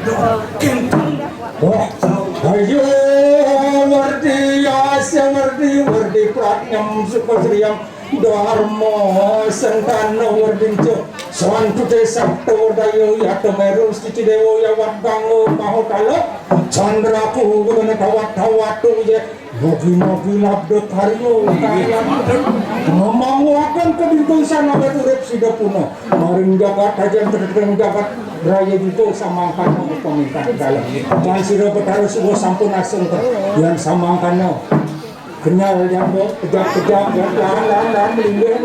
Wah, ayo wardi asya wardi pratnyam supatriyam dharma sangkana wardinco swan pute sabto dayo yato meru stici dewo ya waddango mahotalo chandra ku guna kawat je mogi labdo karyo ngomong akan kedintu sana urip sida puno maring jagat aja terkeng jagat raya itu samangkan peminta dalam jangan sira harus sebuah sampun aseng yang samangkan kenyal yang kejap yang lahan melindung